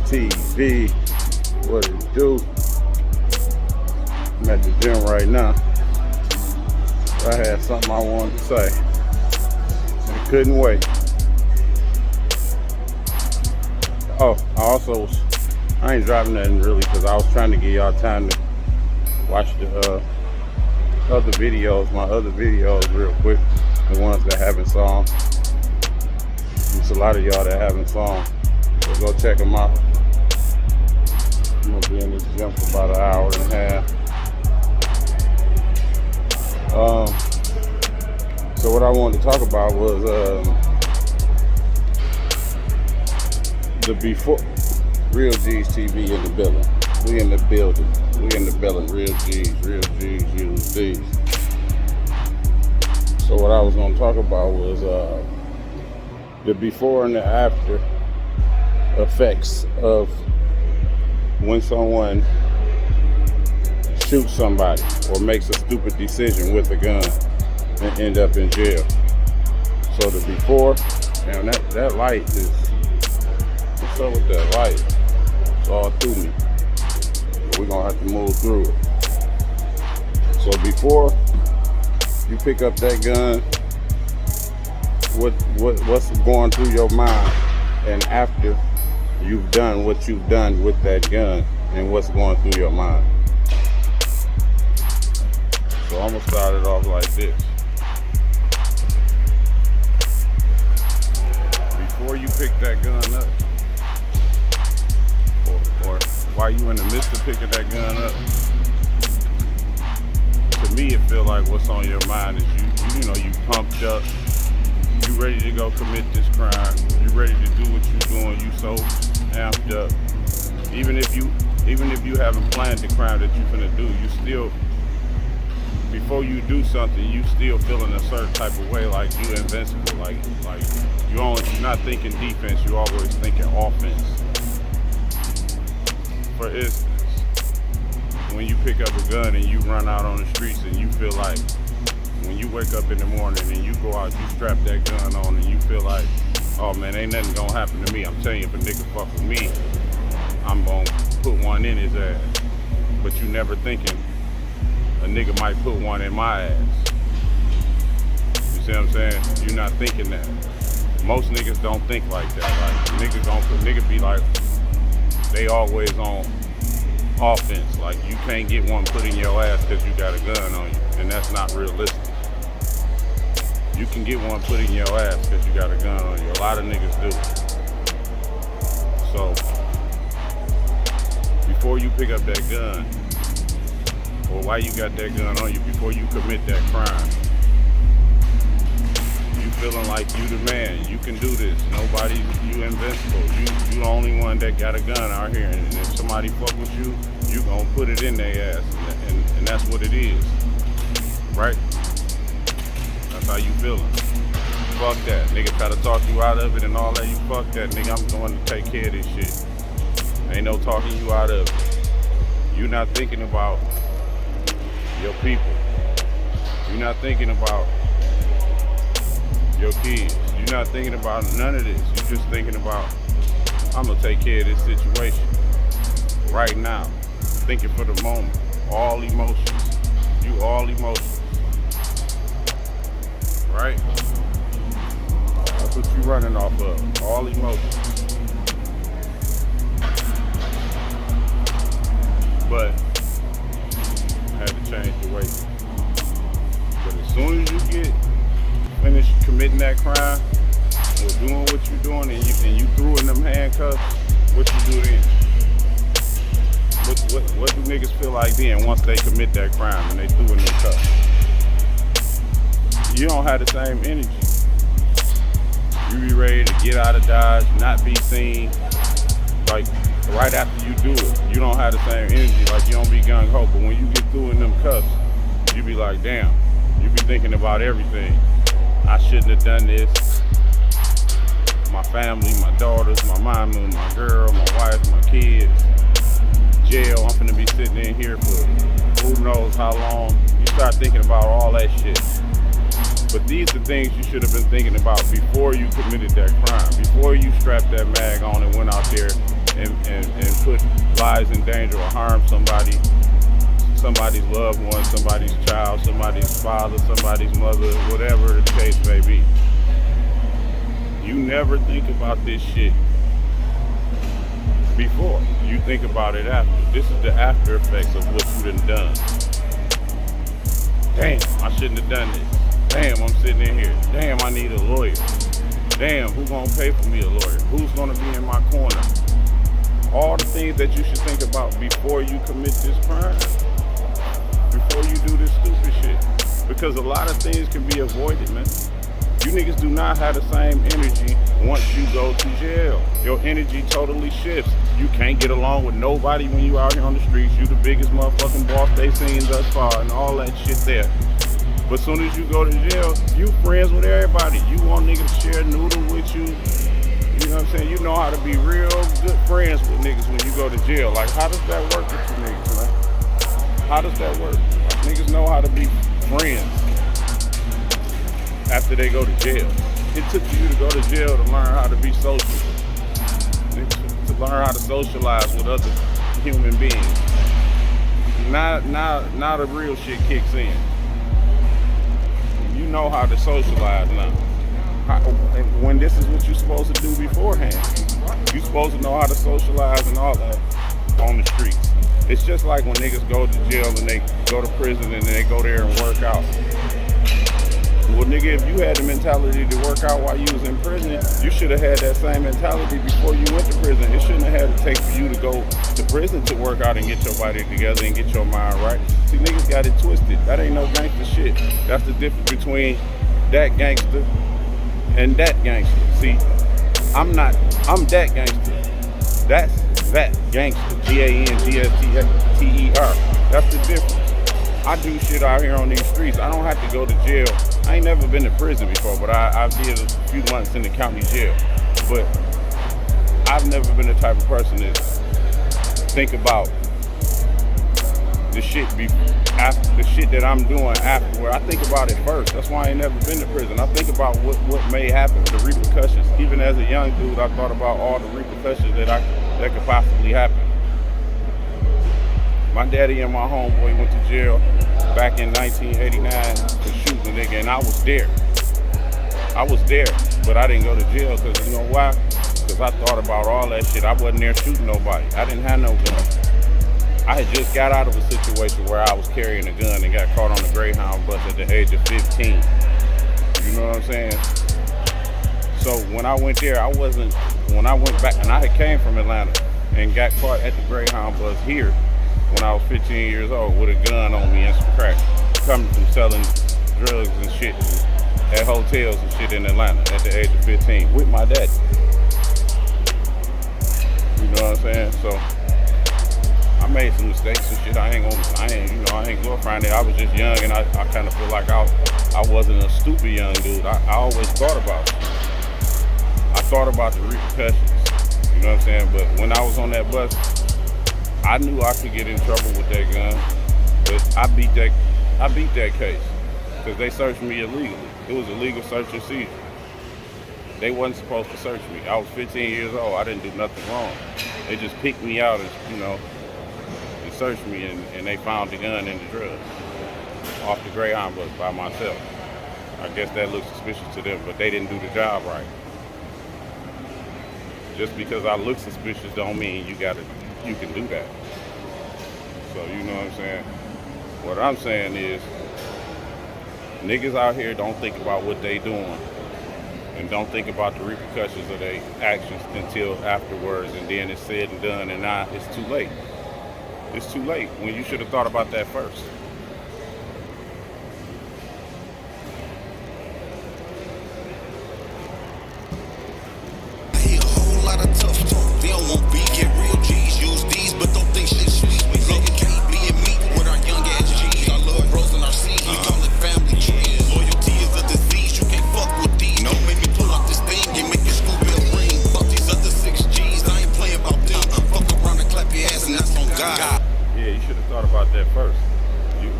TV. What it do? I'm at the gym right now. I had something I wanted to say. And I couldn't wait. Oh, I ain't driving nothing really because I was trying to give y'all time to watch the other videos, my other videos real quick. The ones that haven't saw them. There's a lot of y'all that haven't saw them. So go check them out. I'm gonna be in this gym for about an hour and a half. So what I wanted to talk about was the before Real G's TV in the building. We in the building. We in the building. Real G's, G.U.D. So what I was gonna talk about was the before and the after effects of when someone shoots somebody or makes a stupid decision with a gun and end up in jail. So the before, man, that light is, what's up with that light? It's all through me. But we're gonna have to move through it. So before you pick up that gun, what's going through your mind, and after you've done what you've done with that gun, and what's going through your mind. So I'm gonna start it off like this. Before you pick that gun up, or while you in the midst of picking that gun up, to me it feel like what's on your mind is you pumped up, you ready to go commit this crime, you ready to do what you're doing, you so amped up. Even if you haven't planned the crime that you're finna do, you still, before you do something, you still feeling a certain type of way, like you invincible, like you're not thinking defense, you're always thinking offense. For instance, when you pick up a gun and you run out on the streets and you feel like, when you wake up in the morning and you go out, you strap that gun on and you feel like, oh man, ain't nothing gonna happen to me. I'm telling you, if a nigga fuck with me, I'm gonna put one in his ass. But you never thinking a nigga might put one in my ass. You see what I'm saying? You're not thinking that. Most niggas don't think like that. Like nigga be like, they always on offense. Like you can't get one put in your ass because you got a gun on you, and that's not realistic. You can get one put in your ass because you got a gun on you. A lot of niggas do. So before you pick up that gun, or while you got that gun on you, before you commit that crime, you feeling like you the man, you can do this. Nobody, you invincible. You the only one that got a gun out here, and if somebody fuck with you, you gonna put it in their ass, and that's what it is, right? That's how you feeling. Fuck that. Nigga try to talk you out of it and all that, you fuck that. Nigga, I'm going to take care of this shit. Ain't no talking you out of it. You not thinking about your people. You're not thinking about your kids. You're not thinking about none of this. You're just thinking about, I'm gonna take care of this situation right now. Thinking for the moment. All emotions. You all emotions. Right? That's what you running off of. All emotions. But I had to change the way. But as soon as you get finished committing that crime or doing what you're doing, and you threw in them handcuffs, what you do then? What do niggas feel like then once they commit that crime and they threw in them cuffs? You don't have the same energy. You be ready to get out of Dodge, not be seen. Like right after you do it, you don't have the same energy. Like you don't be gung ho. But when you get through in them cuffs, you be like, damn. You be thinking about everything. I shouldn't have done this. My family, my daughters, my mama, my girl, my wife, my kids. Jail. I'm finna be sitting in here for who knows how long. You start thinking about all that shit. But these are things you should have been thinking about before you committed that crime, before you strapped that mag on and went out there and put lives in danger or harm somebody's loved one, somebody's child, somebody's father, somebody's mother, whatever the case may be. You never think about this shit before. You think about it after. This is the after effects of what you done. Damn, I shouldn't have done this. Damn, I'm sitting in here. Damn, I need a lawyer. Damn, who's gonna pay for me a lawyer? Who's gonna be in my corner? All the things that you should think about before you commit this crime. Before you do this stupid shit. Because a lot of things can be avoided, man. You niggas do not have the same energy once you go to jail. Your energy totally shifts. You can't get along with nobody when you out here on the streets. You the biggest motherfucking boss they seen thus far and all that shit there. But soon as you go to jail, you friends with everybody. You want niggas to share noodle with you. You know what I'm saying? You know how to be real good friends with niggas when you go to jail. Like, how does that work with you niggas, man? How does that work? Like, niggas know how to be friends after they go to jail. It took you to go to jail to learn how to be social. To learn how to socialize with other human beings. Now the real shit kicks in. You know how to socialize now. When this is what you're supposed to do beforehand. You're supposed to know how to socialize and all that on the streets. It's just like when niggas go to jail and they go to prison and they go there and work out. Well, nigga, if you had the mentality to work out while you was in prison, you should have had that same mentality before you went to prison. It shouldn't have had to take for you to go to prison to work out and get your body together and get your mind right. See, niggas got it twisted. That ain't no gangster shit. That's the difference between that gangster and that gangster. See, I'm that gangster. That's that gangster. Gangster. That's the difference. I do shit out here on these streets. I don't have to go to jail. I ain't never been to prison before, but I did a few months in the county jail. But I've never been the type of person to think about the shit that I'm doing afterward. I think about it first. That's why I ain't never been to prison. I think about what may happen, the repercussions. Even as a young dude, I thought about all the repercussions that could possibly happen. My daddy and my homeboy went to jail back in 1989 for shooting a nigga, and I was there. But I didn't go to jail because you know why? Because I thought about all that shit. I wasn't there shooting nobody. I didn't have no gun. I had just got out of a situation where I was carrying a gun and got caught on the Greyhound bus at the age of 15. You know what I'm saying? So when I went there, when I went back, and I had came from Atlanta and got caught at the Greyhound bus here, when I was 15 years old with a gun on me and some crack, coming from selling drugs and shit at hotels and shit in Atlanta at the age of 15 with my daddy. You know what I'm saying? So I made some mistakes and shit. I ain't glorifying it. I was just young and I kind of feel like I wasn't a stupid young dude. I always thought about it. I thought about the repercussions. You know what I'm saying? But when I was on that bus, I knew I could get in trouble with that gun, but I beat that case because they searched me illegally. It was a legal search and seizure. They wasn't supposed to search me. I was 15 years old. I didn't do nothing wrong. They just picked me out and searched me, and they found the gun and the drugs off the Greyhound bus by myself. I guess that looks suspicious to them, but they didn't do the job right. Just because I look suspicious don't mean you can do that. So you know what I'm saying? What I'm saying is niggas out here don't think about what they doing and don't think about the repercussions of their actions until afterwards, and then it's said and done, and now it's too late. It's too late when you should have thought about that first.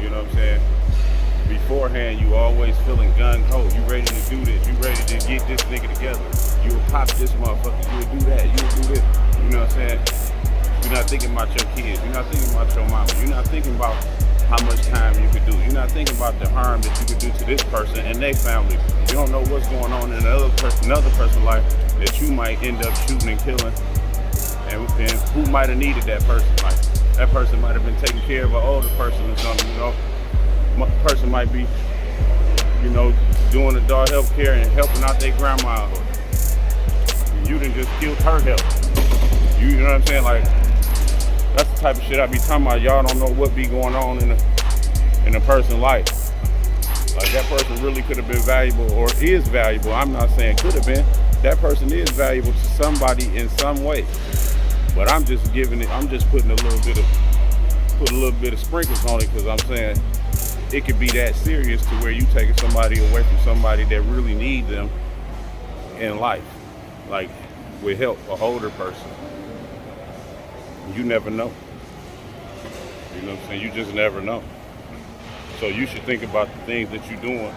You know what I'm saying? Beforehand, you always feeling gung-ho. You ready to do this. You ready to get this nigga together. You'll pop this motherfucker. You'll do that. You'll do this. You know what I'm saying? You're not thinking about your kids. You're not thinking about your mama. You're not thinking about how much time you could do. You're not thinking about the harm that you could do to this person and their family. You don't know what's going on in another person's life that you might end up shooting and killing, and who might have needed that person. Like that person might have been taking care of an older person or something. You know, person might be, you know, doing adult health care and helping out their grandma. You done just killed her health. You know what I'm saying? Like, that's the type of shit I be talking about. Y'all don't know what be going on in a person's life. Like, that person really could have been valuable or is valuable. I'm not saying could have been. That person is valuable to somebody in some way. But I'm just putting a little bit of sprinkles on it, because I'm saying it could be that serious to where you taking somebody away from somebody that really needs them in life. Like, with help, a older person. You never know. You know what I'm saying? You just never know. So you should think about the things that you're doing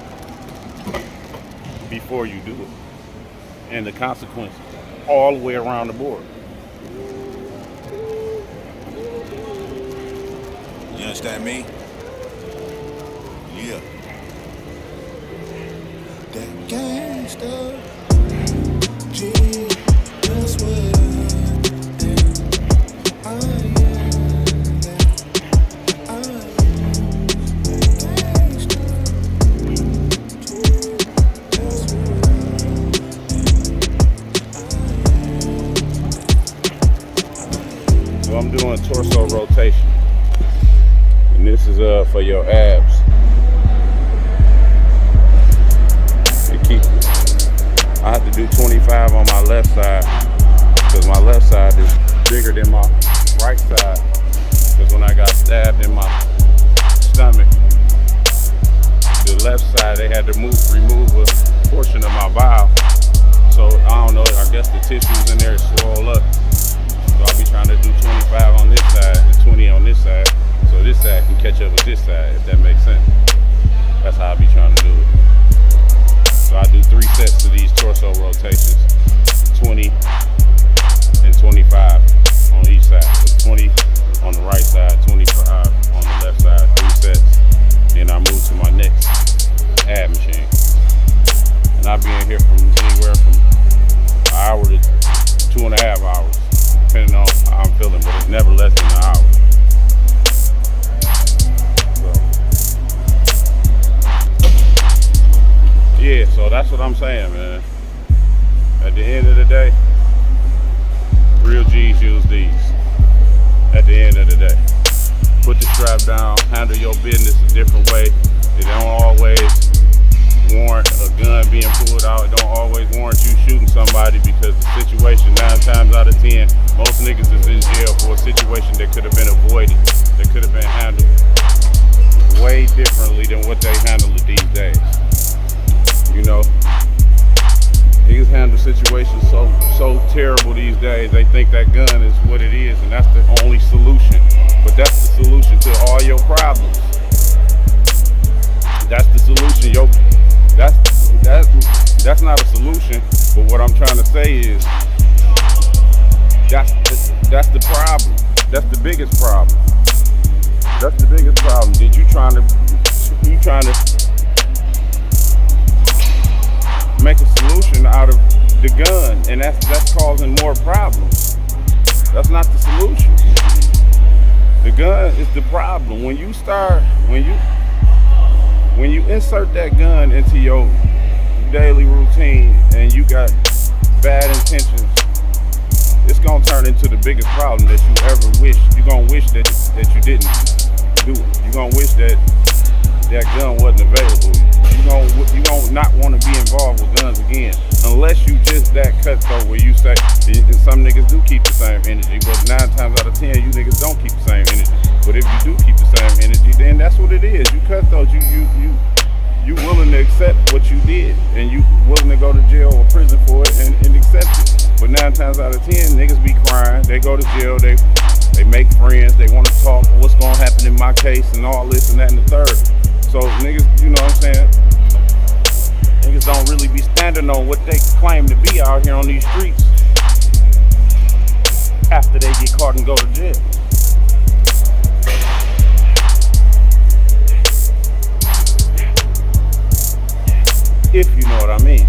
before you do it. And the consequences all the way around the board. You understand me? Yeah. That gangster. G, that's what I am. So I'm doing torso rotation. And this is for your abs. I have to do 25 on my left side, because my left side is bigger than my right side. Because when I got stabbed in my stomach, the left side, they had to remove a portion of my bowel. So I don't know, I guess the tissues in there swell up. So I'll be trying to do 25 on this side and 20 on this side, so this side can catch up with this side, if that makes sense. That's how I'll be trying to do it. So I do 3 sets of these torso rotations, 20 and 25 on each side. So 20 on the right side, 25 on the left side, 3 sets. Then I move to my next ab machine. And I'll be in here from anywhere from an hour to 2.5 hours, depending on how I'm feeling, but it's never less than an hour. Yeah, so that's what I'm saying, man. At the end of the day, real G's use these. At the end of the day, put the strap down, handle your business a different way. It don't always warrant a gun being pulled out. It don't always warrant you shooting somebody, because the situation 9 times out of 10, most niggas is in jail for a situation that could have been avoided, that could have been handled way differently than what they handle it these days. You know, niggas handle situations so terrible these days. They think that gun is what it is, and that's the only solution. But that's the solution to all your problems. That's the solution. That's not a solution. But what I'm trying to say is, that's the problem. That's the biggest problem. That's the biggest problem. That you trying to make a solution out of the gun, and that's causing more problems. That's not the solution. The gun is the problem. When you insert that gun into your daily routine and you got bad intentions, it's gonna turn into the biggest problem that you ever wish. You're gonna wish that you didn't do it. You're gonna wish that gun wasn't available. You gonna not want to be involved with guns again, unless you just that cutthroat where you say, and some niggas do keep the same energy, but 9 times out of 10, you niggas don't keep the same energy. But if you do keep the same energy, then that's what it is. You cutthroat. You willing to accept what you did, and you willing to go to jail or prison for it and accept it. But 9 times out of 10, niggas be crying. They go to jail. They make friends. They want to talk. What's gonna happen in my case and all this and that and the third. So niggas, you know what I'm saying? Niggas don't really be standing on what they claim to be out here on these streets. after they get caught and go to jail. If you know what I mean.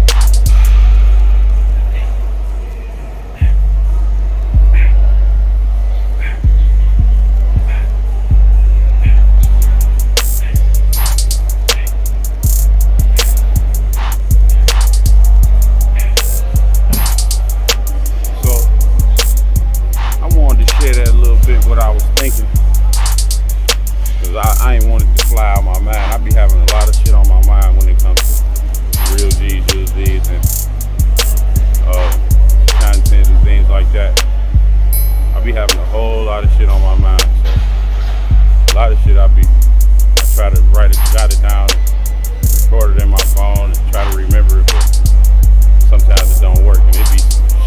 What I was thinking, because I ain't wanted to fly out my mind. I be having a lot of shit on my mind when it comes to real G's, U.D.s, and content and things like that. I be having a whole lot of shit on my mind. So a lot of shit I try to write it, jot it down, and record it in my phone, and try to remember it, but sometimes it don't work, and it be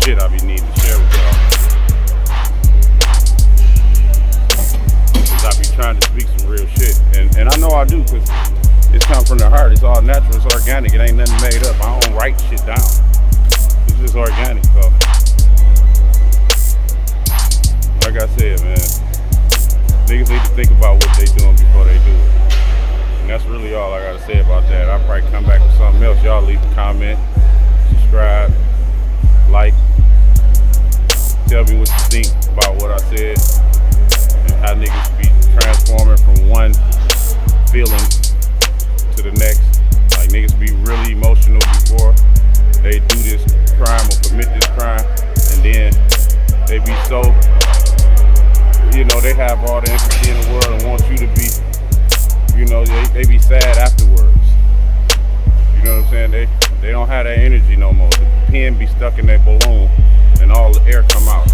shit I be needing to share with y'all. I be trying to speak some real shit, and I know I do, because it's come from the heart. It's all natural, it's organic, it ain't nothing made up. I don't write shit down. It's just organic. So like I said, man, niggas need to think about what they doing before they do it. And that's really all I gotta say about that. I'll probably come back with something else. Y'all leave a comment, subscribe, like, tell me what you think about what I said, and how niggas be transforming from one feeling to the next. Like, niggas be really emotional before they do this crime or commit this crime, and then they be so, they have all the empathy in the world and want you to be, they be sad afterwards. You know what I'm saying? They don't have that energy no more. The pen be stuck in that balloon and all the air come out,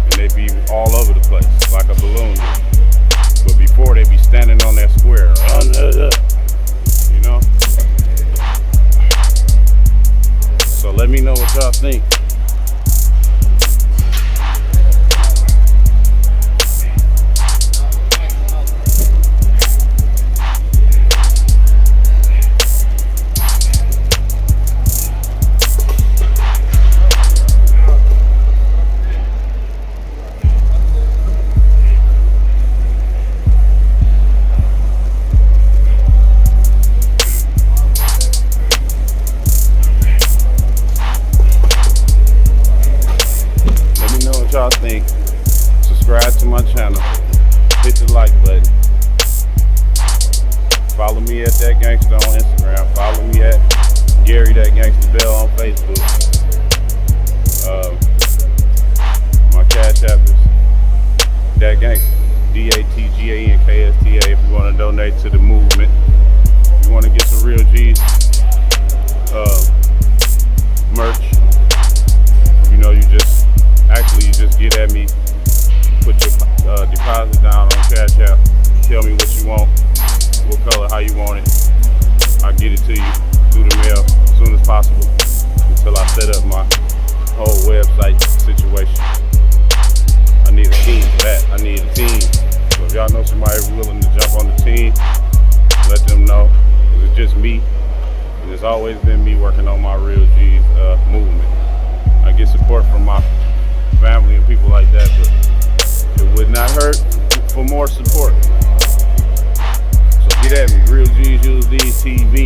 and they be all over the place like a balloon. But before, they be standing on that square, So let me know what y'all think. Y'all think. Subscribe to my channel, hit the like button, follow me at that Gangster on Instagram, follow me at Gary that Gangster Bell on Facebook. My cash app is that Gangster, DATGANKSTA. If you want to donate to the movement, if you want to get some real G's merch, you just get at me, put your deposit down on Cash App, tell me what you want, what color, how you want it. I'll get it to you through the mail as soon as possible until I set up my whole website situation. I need a team for that. I need a team. So if y'all know somebody willing to jump on the team, let them know. It's just me, and it's always been me working on my Real G's movement. I get support from my family and people like that, but it would not hurt for more support. So get at me, Real G's, U.D, TV,